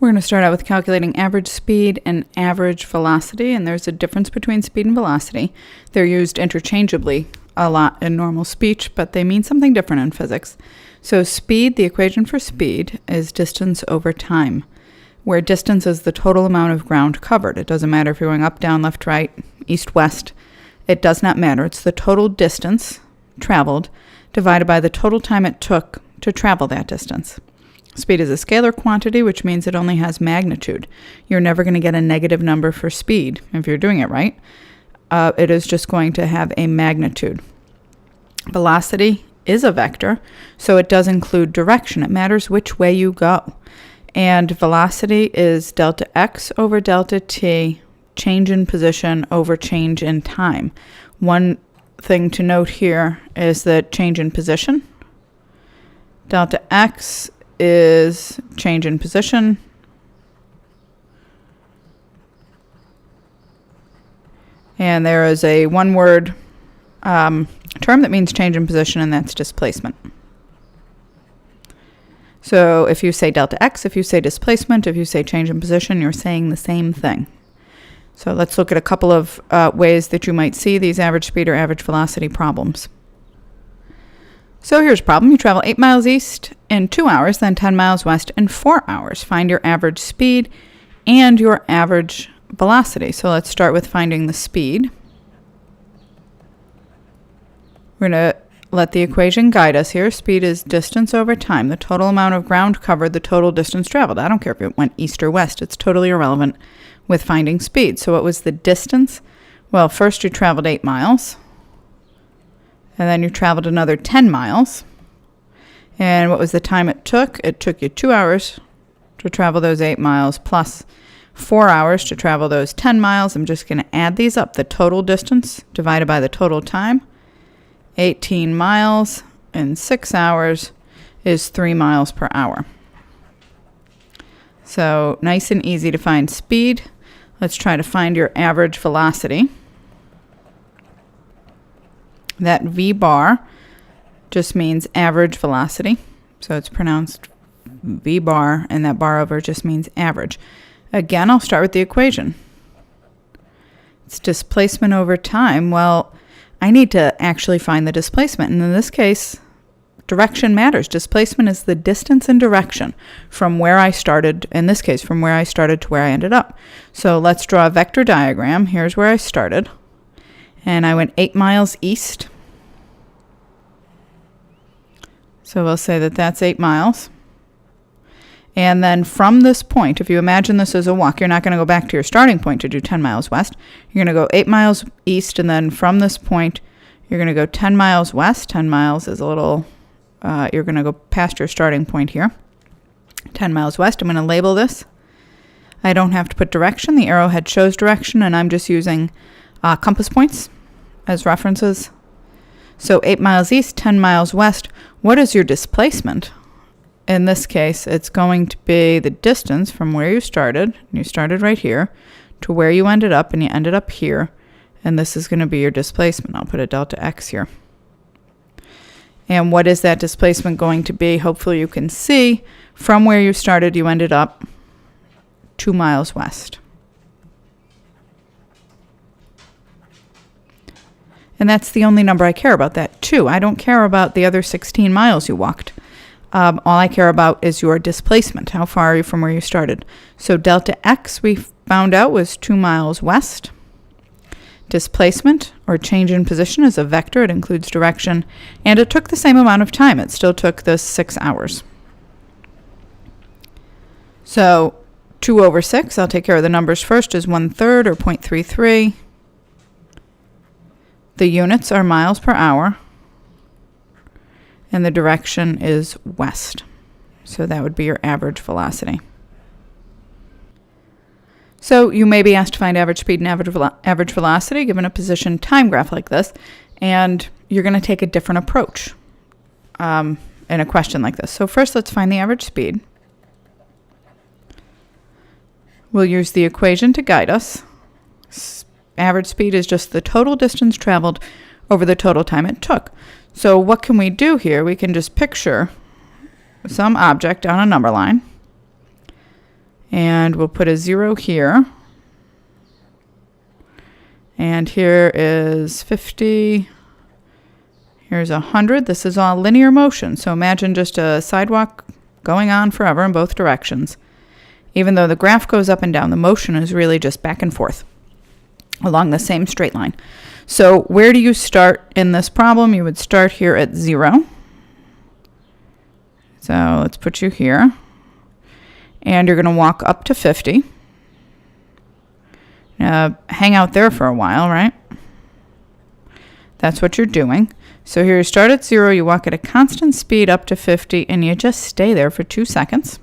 We're going to start out with calculating average speed and average velocity, and there's a difference between speed and velocity. They're used interchangeably a lot in normal speech, but they mean something different in physics. So speed, the equation for speed, is distance over time, where distance is the total amount of ground covered. It doesn't matter if you're going up, down, left, right, east, west. It does not matter. It's the total distance traveled divided by the total time it took to travel that distance. Speed is a scalar quantity, which means it only has magnitude. You're never going to get a negative number for speed if you're doing it right. It is just going to have a magnitude. Velocity is a vector, so it does include direction. It matters which way you go. And velocity is delta x over delta t, change in position over change in time. One thing to note here is that change in position, delta x is change in position, and there is a one-word term that means change in position, and that's displacement. So if you say delta x, if you say displacement, if you say change in position, you're saying the same thing. So let's look at a couple of ways that you might see these average speed or average velocity problems. So here's a problem. You travel 8 miles east in 2 hours, then 10 miles west in 4 hours. Find your average speed and your average velocity. So let's start with finding the speed. We're going to let the equation guide us here. Speed is distance over time, the total amount of ground covered, the total distance traveled. I don't care if it went east or west. It's totally irrelevant with finding speed. So what was the distance? Well, first you traveled 8 miles. And then you traveled another 10 miles. And what was the time it took? It took you 2 hours to travel those 8 miles plus 4 hours to travel those 10 miles. I'm just going to add these up. The total distance divided by the total time. 18 miles in 6 hours is 3 miles per hour. So nice and easy to find speed. Let's try to find your average velocity. That V bar just means average velocity. So it's pronounced V bar, and that bar over just means average. Again, I'll start with the equation. It's displacement over time. Well, I need to actually find the displacement. And in this case, direction matters. Displacement is the distance and direction from where I started, in this case, from where I started to where I ended up. So let's draw a vector diagram. Here's where I started. And I went 8 miles east. So we'll say that that's 8 miles. And then from this point, if you imagine this as a walk, you're not going to go back to your starting point to do 10 miles west. You're going to go 8 miles east, and then from this point, you're going to go 10 miles west. 10 miles is a little, you're going to go past your starting point here. 10 miles west. I'm going to label this. I don't have to put direction. The arrowhead shows direction, and I'm just using compass points as references. So 8 miles east, 10 miles west. What is your displacement? In this case, it's going to be the distance from where you started right here, to where you ended up, and you ended up here. And this is going to be your displacement. I'll put a delta x here. And what is that displacement going to be? Hopefully you can see from where you started, you ended up 2 miles west. And that's the only number I care about, that 2. I don't care about the other 16 miles you walked. All I care about is your displacement. How far are you from where you started? So delta x we found out was 2 miles west. Displacement, or change in position, is a vector. It includes direction. And it took the same amount of time. It still took the 6 hours. So 2 over 6, I'll take care of the numbers first, is 1/3 or 0.33. The units are miles per hour, and the direction is west. So that would be your average velocity. So you may be asked to find average speed and average velocity given a position time graph like this, and you're going to take a different approach in a question like this. So first, let's find the average speed. We'll use the equation to guide us. Average speed is just the total distance traveled over the total time it took. So what can we do here? We can just picture some object on a number line. And we'll put a 0 here. And here is 50. Here's 100. This is all linear motion. So imagine just a sidewalk going on forever in both directions. Even though the graph goes up and down, the motion is really just back and forth along the same straight line. So where do you start in this problem? You would start here at 0. So let's put you here. And you're going to walk up to 50. Hang out there for a while, right? That's what you're doing. So here you start at 0, you walk at a constant speed up to 50, and you just stay there for 2 seconds.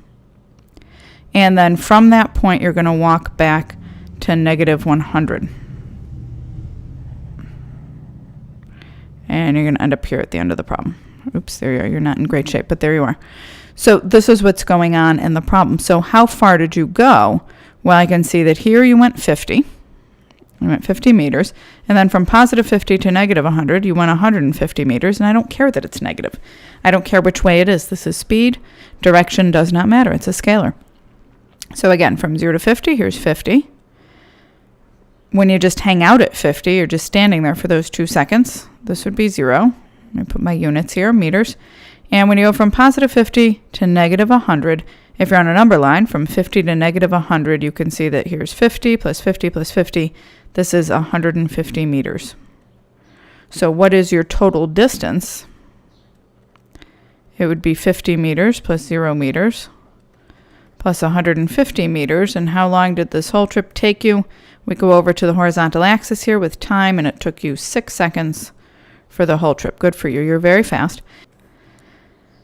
And then from that point, you're going to walk back to negative 100. And you're going to end up here at the end of the problem. Oops, there you are. You're not in great shape, but there you are. So this is what's going on in the problem. So how far did you go? Well, I can see that here you went 50. You went 50 meters. And then from positive 50 to negative 100, you went 150 meters. And I don't care that it's negative. I don't care which way it is. This is speed. Direction does not matter. It's a scalar. So again, from 0 to 50, here's 50. When you just hang out at 50, you're just standing there for those 2 seconds. This would be 0. Let me put my units here, meters. And when you go from positive 50 to negative 100, if you're on a number line from 50 to negative 100, you can see that here's 50 plus 50 plus 50. This is 150 meters. So what is your total distance? It would be 50 meters plus 0 meters plus 150 meters. And how long did this whole trip take you? We go over to the horizontal axis here with time, and it took you 6 seconds for the whole trip. Good for you. You're very fast.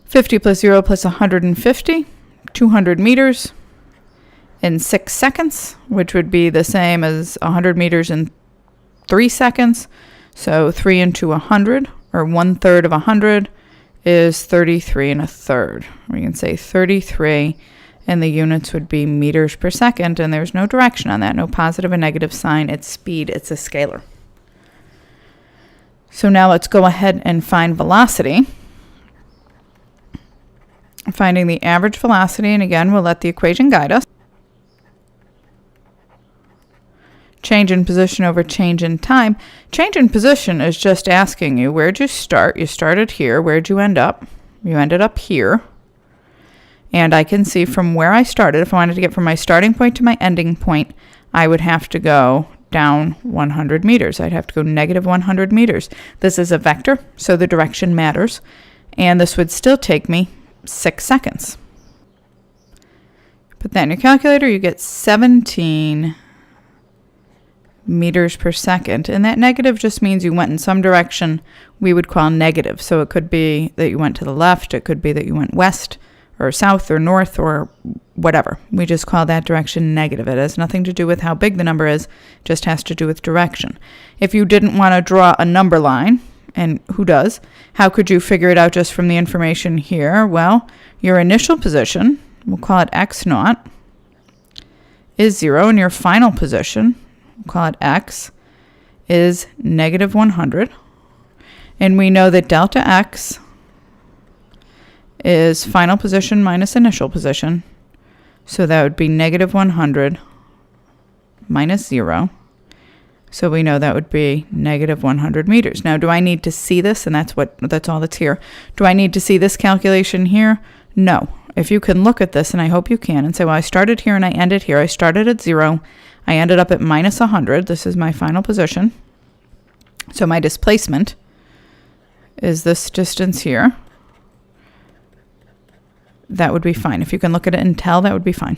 50 plus 0 plus 150, 200 meters in 6 seconds, which would be the same as 100 meters in 3 seconds. So 3 into 100, or 1/3 of 100, is 33 1/3. We can say 33, and the units would be meters per second, and there's no direction on that, no positive and negative sign. It's speed. It's a scalar. So now let's go ahead and find velocity. Finding the average velocity, and again, we'll let the equation guide us. Change in position over change in time. Change in position is just asking you, where'd you start? You started here. Where'd you end up? You ended up here. And I can see from where I started, if I wanted to get from my starting point to my ending point, I would have to go down 100 meters. I'd have to go negative 100 meters. This is a vector, so the direction matters. And this would still take me 6 seconds. Put that in your calculator, you get 17 meters per second. And that negative just means you went in some direction we would call negative. So it could be that you went to the left, it could be that you went west or south or north or whatever. We just call that direction negative. It has nothing to do with how big the number is, just has to do with direction. If you didn't want to draw a number line, and who does, how could you figure it out just from the information here? Well, your initial position, we'll call it x naught, is 0, and your final position, we'll call it x, is negative 100. And we know that delta x is final position minus initial position. So that would be negative 100 minus 0. So we know that would be negative 100 meters. Now, do I need to see this? And that's all that's here. Do I need to see this calculation here? No. If you can look at this, and I hope you can, and say, well, I started here and I ended here. I started at 0. I ended up at minus 100. This is my final position. So my displacement is this distance here. That would be fine. If you can look at it and tell, that would be fine.